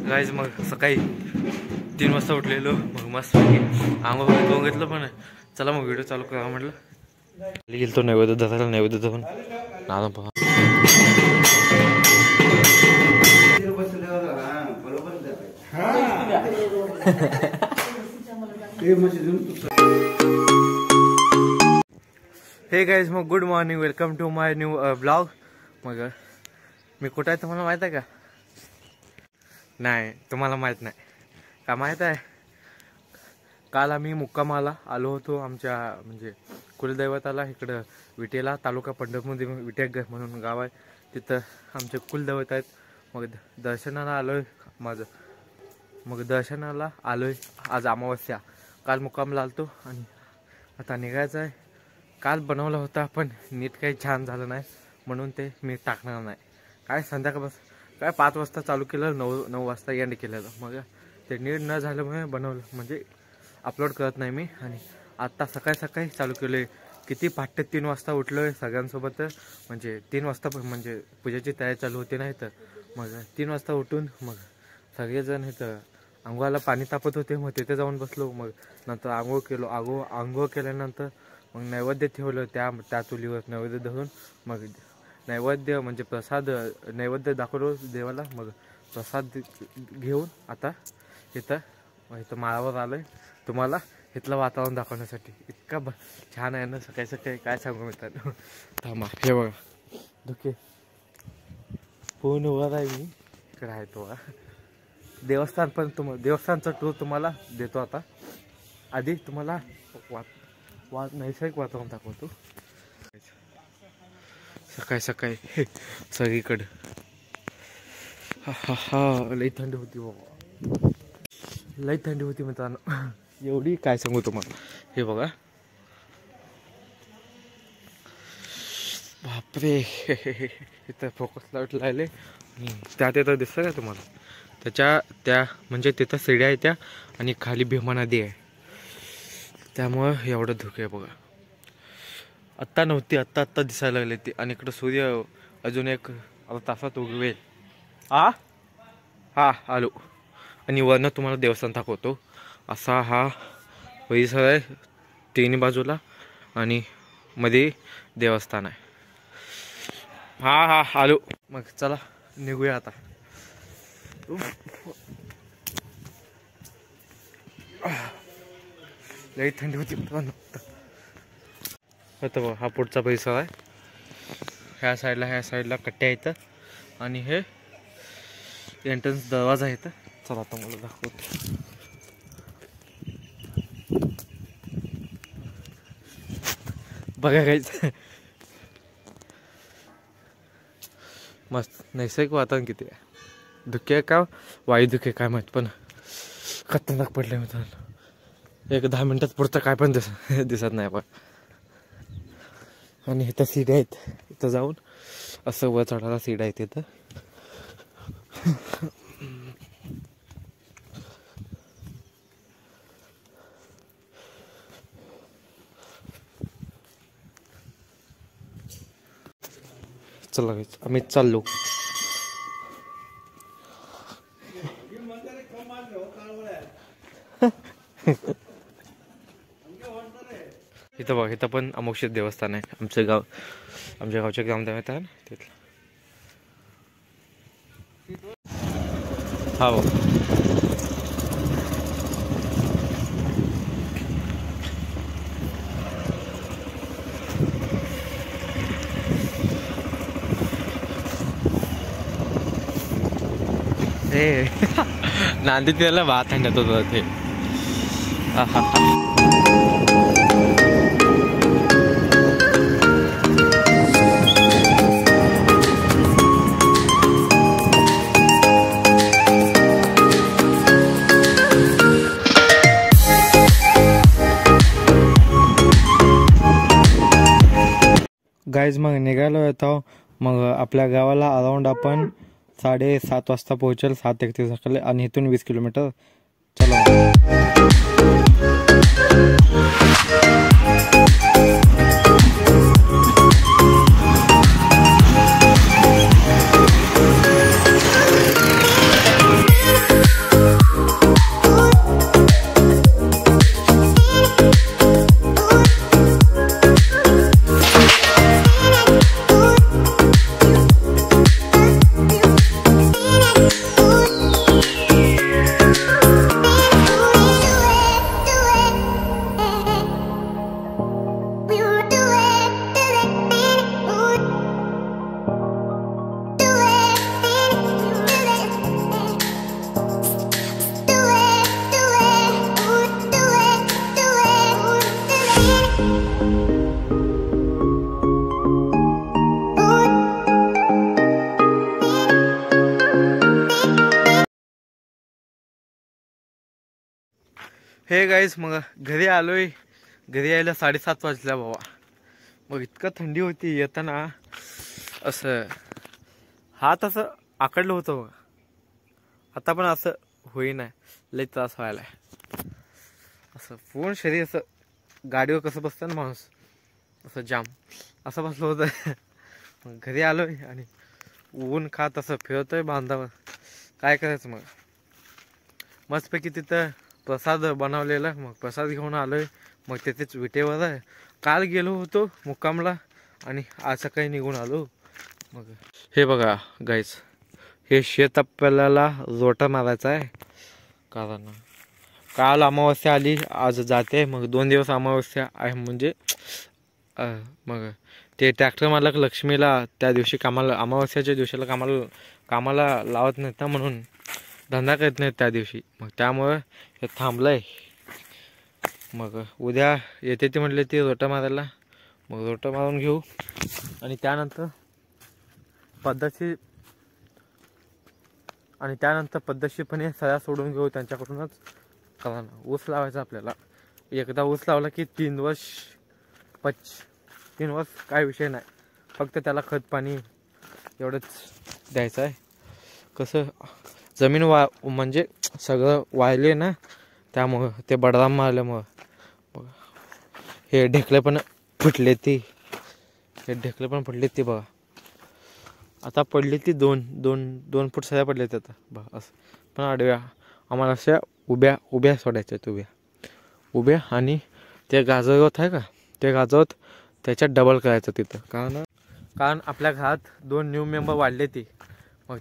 Guys मग सकाळी 3 वाजता उठलेलो, मग मस्त आंघोळ करून घेतलं. पण चला मग व्हिडिओ चालू करा म्हटलं. गेलो तो नैवेद्य धरायला, नैवेद्य धरून नादा पहा. हे गाईज मग good morning, welcome to my new blog. मग मी कुठं आहे तुम्हाला माहीत आहे का? नाही, तुम्हाला माहीत नाही का? माहीत आहे, काल आम्ही मुक्कामाला आलो होतो आमच्या म्हणजे कुलदैवताला. इकडं विटेला, तालुका पंढरपूरमध्ये विटेग म्हणून गाव आहे, तिथं आमचे कुलदैवत आहेत. मग दर्शनाला आलो आहे माझं. मग दर्शनाला आलो आहे. आज अमावस्या, काल मुक्कामला आलतो आणि आता निघायचं आहे. काल बनवला होता पण नीट काही छान झालं नाही, म्हणून ते मी टाकणार नाही. काय संध्याकाळ काय 5 वाजता चालू केलं, 9 वाजता एंड केलेलं. मग ते नीट न झाल्यामुळे बनवलं म्हणजे अपलोड करत नाही मी. आणि आत्ता सकाळी चालू केलं आहे. किती पहाटे 3 वाजता उठलो आहे सगळ्यांसोबत. म्हणजे 3 वाजता म्हणजे पूजेची तयारी चालू होती नाही तर. मग 3 वाजता उठून मग सगळेजण इथं आंघोळाला पाणी तापत होते. मग तिथे जाऊन बसलो. मग नंतर आंघोळ केलो. आंघोळ केल्यानंतर मग नैवेद्य ठेवलं त्या चुलीवर नैवेद्य धरून. मग नैवेद्य म्हणजे प्रसाद नैवेद्य दाखवलो देवाला. मग प्रसाद घेऊन आता इथं माळावर आलो आहे तुम्हाला इथलं वातावरण दाखवण्यासाठी. इतका छान आहे ना सकाळी काय सांगू मित्रांनो. थांबा, हे बघा धुके पूर्ण वर आहे. मी इकडे आहे तो देवस्थान, पण देवस्थानचा टूर तुम्हाला देतो आता. आधी तुम्हाला नैसर्गिक वातावरण दाखवतो. सकाळी सगळीकडे लई थंडी होती बाबा, लई थंडी होती मित्रांनो. एवढी काय सांगू तुम्हाला. हे बघा बापरे, इथं फोकस लाईट लावले त्यात येतं दिसतं का तुम्हाला? त्या म्हणजे तिथं सीड्या आहे त्या, आणि खाली भीमा नदी आहे, त्यामुळं एवढं धुके आहे बघा. आत्ता नव्हती, आत्ता दिसायला लागले ती. आणि इकडं सूर्य अजून एक तासात उगवेल. हा आलो. आणि वरनं तुम्हाला देवस्थान दाखवतो. असा हा परिसर आहे 3 बाजूला, आणि मध्ये देवस्थान आहे. हा आलो. मग चला निघूया आता. लई थंडी होती आता. हा पुढचा परिसर आहे. ह्या साईडला कट्ट्या आहेत, आणि हे एंट्रन्स दरवाजा आहे. चला आता मला दाखवतो. बघा काहीच मस्त नैसर्गिक वातावरण. किती आहे धुके का वायू धुके काय माहीत, पण खतरनाक पडले मित्रांनो. एक 10 मिनिटात पुढचं काय पण दिसत नाही पण. आणि इथं सीड्या आहेत, इथं जाऊन असं वर चढायला सीड्या आहेत इथं. चला आम्ही चाललो. इथं बघ, इथं पण अमोक्ष देवस्थान आहे. आमच्या गावचे ग्रामदेवत आहे ना तिथलं. हा हे नांदी त्याला भात आणत होतं ते. गाईज मग निघालो येतो. मग आपल्या गावाला अराउंड आपण 7:30 वाजता पोहोचेल, 7:31 सकाळी. आणि इथून 20 किलोमीटर. चला हे गाईस मग घरी आलोय. घरी यायला 7:30 वाजल्या बाबा. मग इतकं थंडी होती येताना, असं हात असं आकडलं होतं बघा. आता पण असं होईना, लई त्रास व्हायला. असं पूर्ण शरीर असं गाडीवर कसं बसतं ना माणूस, असं जाम असं बसलं होतं. मग घरी आलोय आणि ऊन खात असं फिरतोय बांधावर. काय करायचं मग. मस्तपैकी तिथं प्रसाद बनवलेला, मग प्रसाद घेऊन आलोय. मग तिथेच विटेवर आहे. काल गेलो होतो मुक्कामला आणि आज सकाळी निघून आलो. मग हे बघा गाईस, हे शेत आपल्याला रोटा मारायचा आहे. कारण काल अमावस्या आली, आज जाते. मग 2 दिवस अमावस्या आहे म्हणजे मग ते ट्रॅक्टर मालक लक्ष्मीला त्या दिवशी कामाला, अमावस्याच्या दिवशीला कामाला लावत नाहीत ना, म्हणून धंदा करत नाहीत त्या दिवशी. मग त्यामुळे हे थांबलंय. मग उद्या येते ते म्हटले ते रोटा मारायला. मग रोटा मारून घेऊ आणि त्यानंतर पद्धतशीरपणे सळ्या सोडून घेऊ त्यांच्याकडूनच. कारण ऊस लावायचा आपल्याला. एकदा ऊस लावला की 3 वर्ष काय विषय नाही. फक्त त्याला खत पाणी एवढंच द्यायचं आहे. कसं जमीन म्हणजे सगळं वाळले ना, त्यामुळं ते बडराम मारल्यामुळं हे ढेकळे पण फुटले ती. बघा. आता पडली ती 2 फूट सगळ्या पडल्या आता बघा. असं पण आडव्या आम्हाला अशा उभ्या सोडायच्या आहेत. उभ्या आणि ते गाजरगवत आहे का, ते गाजरगवत त्याच्यात डबल करायचं तिथं. कारण आपल्या घरात 2 न्यू मेंबर वाढले ती. मग